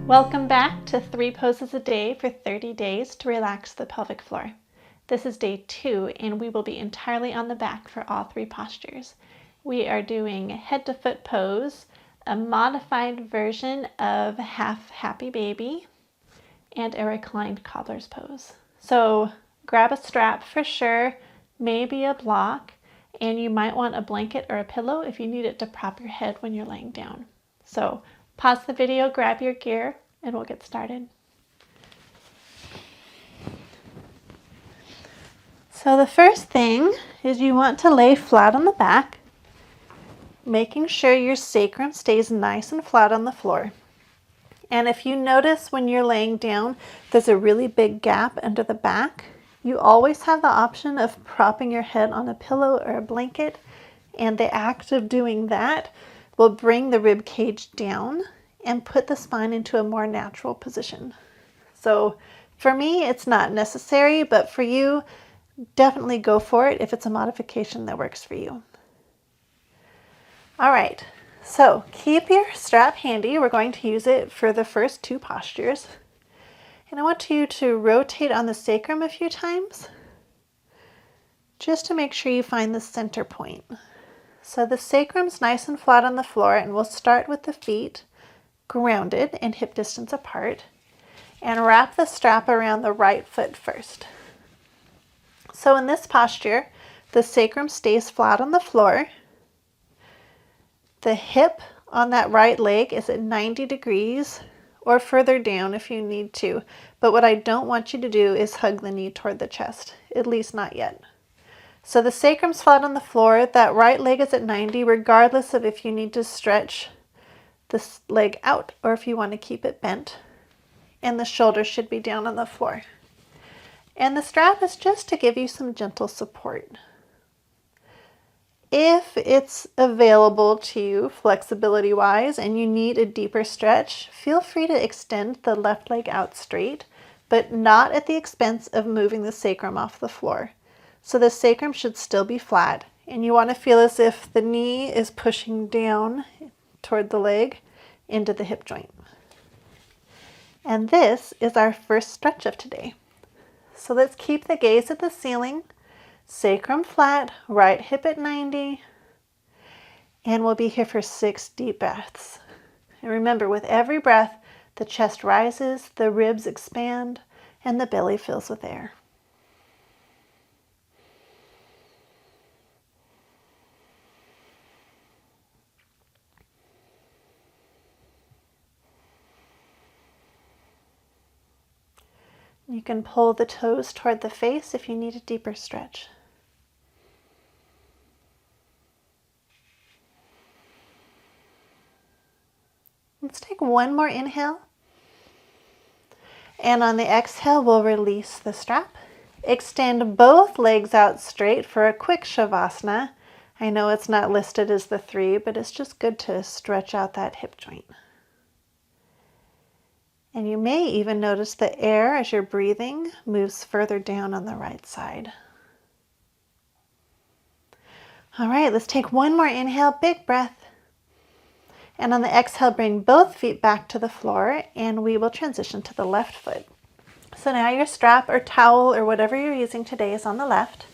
Welcome back to 3 poses a day for 30 days to relax the pelvic floor. This is day 2 and we will be entirely on the back for all 3 postures. We are doing head to foot pose, a modified version of half happy baby, and a reclined cobbler's pose. So grab a strap for sure, maybe a block, and you might want a blanket or a pillow if you need it to prop your head when you're laying down. So pause the video, grab your gear, and we'll get started. So the first thing is you want to lay flat on the back, making sure your sacrum stays nice and flat on the floor. And if you notice when you're laying down, there's a really big gap under the back, you always have the option of propping your head on a pillow or a blanket, and the act of doing that will bring the rib cage down and put the spine into a more natural position. So for me, it's not necessary, but for you, definitely go for it if it's a modification that works for you. All right, so keep your strap handy. We're going to use it for the first 2 postures. And I want you to rotate on the sacrum a few times, just to make sure you find the center point. So the sacrum's nice and flat on the floor, and we'll start with the feet grounded and hip distance apart, and wrap the strap around the right foot first. So in this posture, the sacrum stays flat on the floor. The hip on that right leg is at 90 degrees or further down if you need to. But what I don't want you to do is hug the knee toward the chest, at least not yet. So the sacrum's flat on the floor, that right leg is at 90 regardless of if you need to stretch this leg out or if you want to keep it bent. And the shoulders should be down on the floor. And the strap is just to give you some gentle support. If it's available to you flexibility-wise and you need a deeper stretch, feel free to extend the left leg out straight, but not at the expense of moving the sacrum off the floor. So the sacrum should still be flat, and you want to feel as if the knee is pushing down toward the leg into the hip joint. And this is our first stretch of today. So let's keep the gaze at the ceiling. Sacrum flat, right hip at 90, and we'll be here for 6 deep breaths. And remember, with every breath, the chest rises, the ribs expand, and the belly fills with air. You can pull the toes toward the face if you need a deeper stretch. Let's take one more inhale. And on the exhale, we'll release the strap. Extend both legs out straight for a quick shavasana. I know it's not listed as the 3, but it's just good to stretch out that hip joint. And you may even notice the air as you're breathing moves further down on the right side. All right, let's take one more inhale, big breath. And on the exhale, bring both feet back to the floor, and we will transition to the left foot. So now your strap or towel or whatever you're using today is on the left.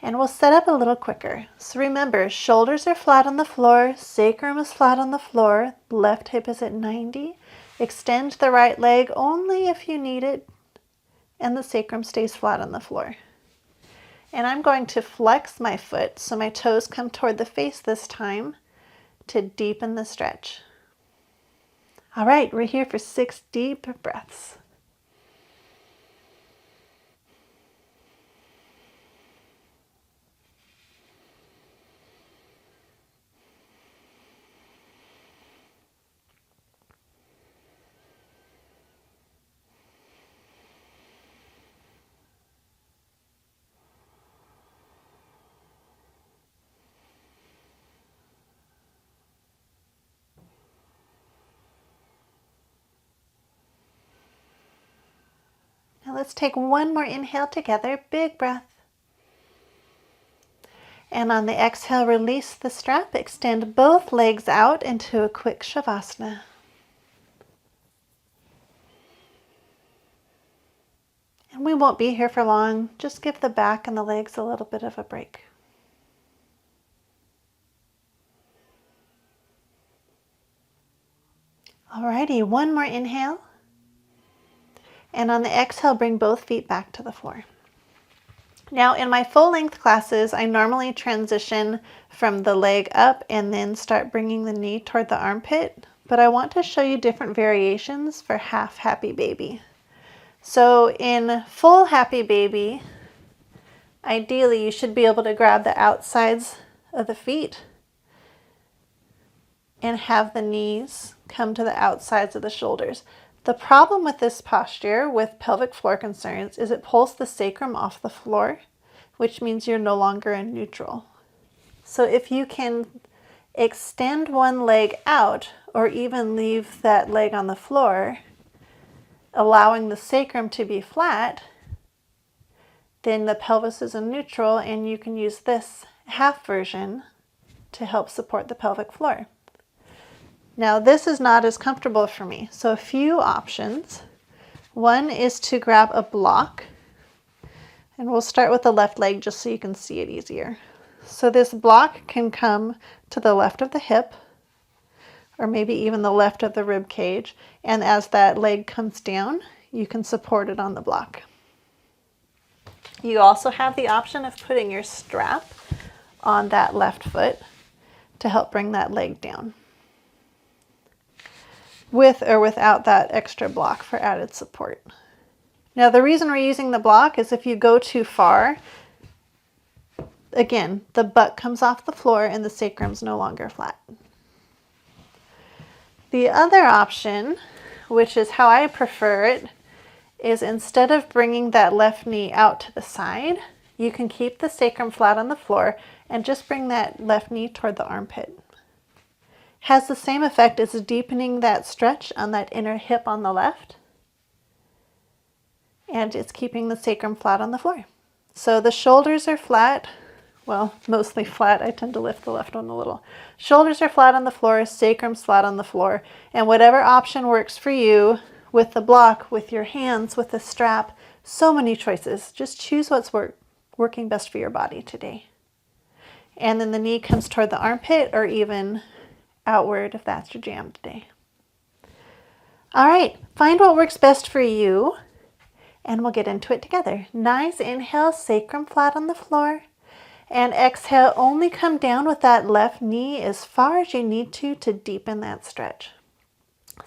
And we'll set up a little quicker. So remember, shoulders are flat on the floor, sacrum is flat on the floor, left hip is at 90. Extend the right leg only if you need it, and the sacrum stays flat on the floor. And I'm going to flex my foot so my toes come toward the face this time to deepen the stretch. All right, we're here for 6 deep breaths. Now let's take one more inhale together, big breath. And on the exhale, release the strap, extend both legs out into a quick shavasana. We won't be here for long. Just give the back and the legs a little bit of a break. Alrighty, one more inhale. And on the exhale, bring both feet back to the floor. Now in my full length classes, I normally transition from the leg up and then start bringing the knee toward the armpit, but I want to show you different variations for half happy baby. So in full happy baby, ideally you should be able to grab the outsides of the feet and have the knees come to the outsides of the shoulders. The problem with this posture with pelvic floor concerns is it pulls the sacrum off the floor, which means you're no longer in neutral. So if you can extend one leg out or even leave that leg on the floor, allowing the sacrum to be flat, then the pelvis is in neutral and you can use this half version to help support the pelvic floor. Now this is not as comfortable for me, so a few options. One is to grab a block, and we'll start with the left leg just so you can see it easier. So this block can come to the left of the hip, or maybe even the left of the rib cage, and as that leg comes down, you can support it on the block. You also have the option of putting your strap on that left foot to help bring that leg down, with or without that extra block for added support. Now the reason we're using the block is if you go too far, again, the butt comes off the floor and the sacrum's no longer flat. The other option, which is how I prefer it, is instead of bringing that left knee out to the side, you can keep the sacrum flat on the floor and just bring that left knee toward the armpit. Has the same effect as deepening that stretch on that inner hip on the left, and it's keeping the sacrum flat on the floor. So the shoulders are flat, well, mostly flat. I tend to lift the left one a little. Shoulders are flat on the floor, sacrum's flat on the floor, and whatever option works for you with the block, with your hands, with the strap, so many choices. Just choose what's working best for your body today. And then the knee comes toward the armpit or even outward if that's your jam today. All right, find what works best for you and we'll get into it together. Nice inhale, sacrum flat on the floor, and exhale, only come down with that left knee as far as you need to deepen that stretch.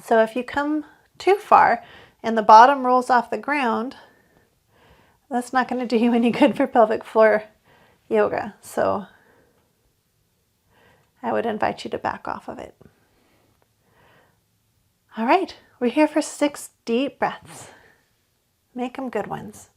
So if you come too far and the bottom rolls off the ground, that's not going to do you any good for pelvic floor yoga. So I would invite you to back off of it. All right, we're here for 6 deep breaths. Make them good ones.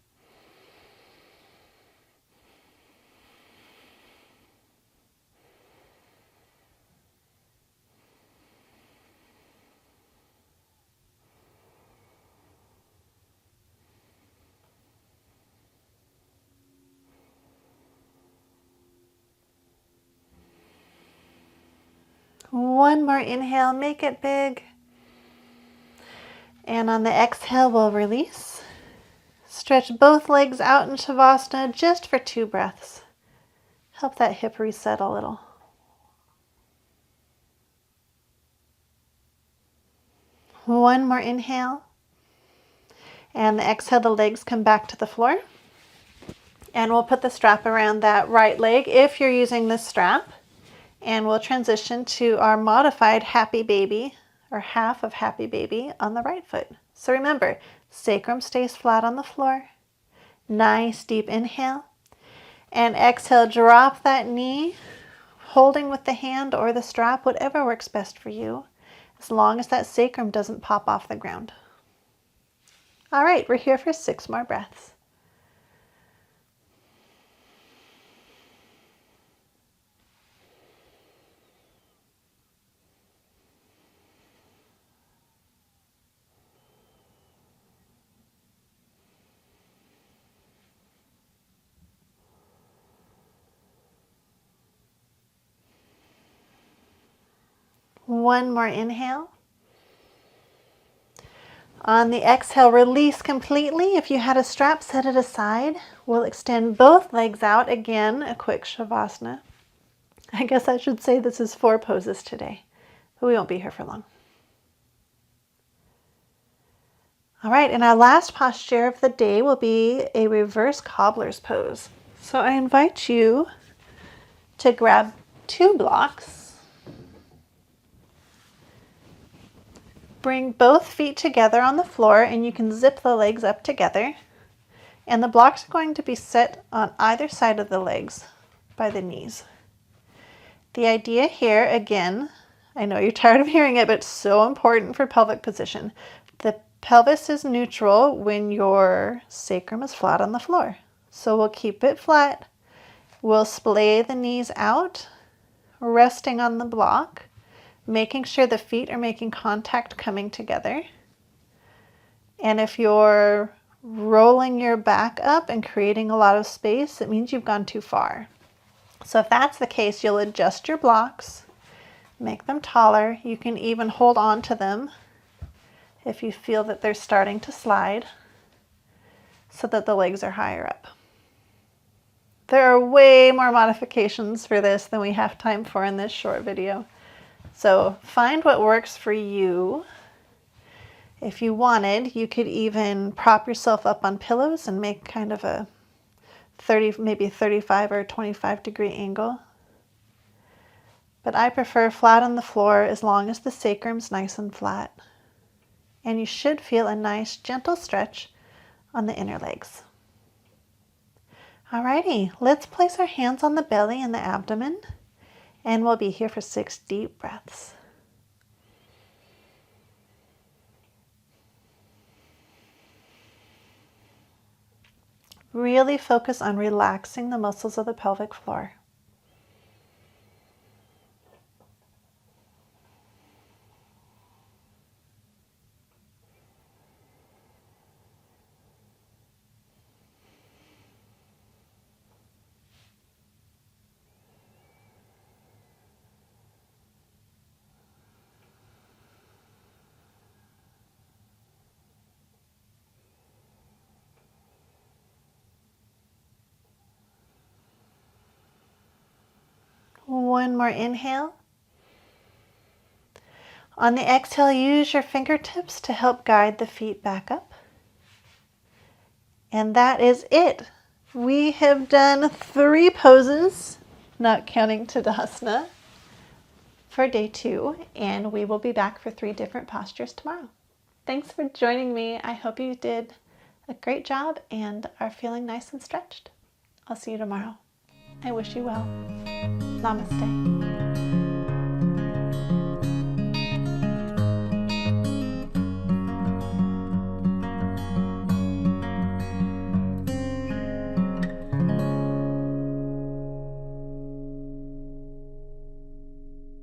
One more inhale, make it big. And on the exhale, we'll release. Stretch both legs out in Shavasana just for 2 breaths. Help that hip reset a little. One more inhale. And the exhale, the legs come back to the floor. And we'll put the strap around that right leg if you're using this strap. And we'll transition to our modified happy baby, or half of happy baby, on the right foot. So remember, sacrum stays flat on the floor. Nice deep inhale. And exhale, drop that knee, holding with the hand or the strap, whatever works best for you, as long as that sacrum doesn't pop off the ground. All right, we're here for 6 more breaths. One more inhale. On the exhale, release completely. If you had a strap, set it aside. We'll extend both legs out. Again, a quick Shavasana. I guess I should say this is 4 poses today, but we won't be here for long. All right, and our last posture of the day will be a reverse cobbler's pose. So I invite you to grab 2 blocks. Bring both feet together on the floor, and you can zip the legs up together. And the blocks are going to be set on either side of the legs by the knees. The idea here, again, I know you're tired of hearing it, but it's so important for pelvic position. The pelvis is neutral when your sacrum is flat on the floor. So we'll keep it flat. We'll splay the knees out, resting on the block, making sure the feet are making contact coming together. And if you're rolling your back up and creating a lot of space, it means you've gone too far. So if that's the case, you'll adjust your blocks, make them taller. You can even hold on to them if you feel that they're starting to slide so that the legs are higher up. There are way more modifications for this than we have time for in this short video. So find what works for you. If you wanted, you could even prop yourself up on pillows and make kind of a 30, maybe 35 or 25 degree angle. But I prefer flat on the floor as long as the sacrum's nice and flat. And you should feel a nice gentle stretch on the inner legs. Alrighty, let's place our hands on the belly and the abdomen, and we'll be here for 6 deep breaths. Really focus on relaxing the muscles of the pelvic floor. One more inhale. On the exhale, use your fingertips to help guide the feet back up. And that is it. We have done 3 poses, not counting Tadasana, for day 2, and we will be back for 3 different postures tomorrow. Thanks for joining me. I hope you did a great job and are feeling nice and stretched. I'll see you tomorrow. I wish you well. Namaste.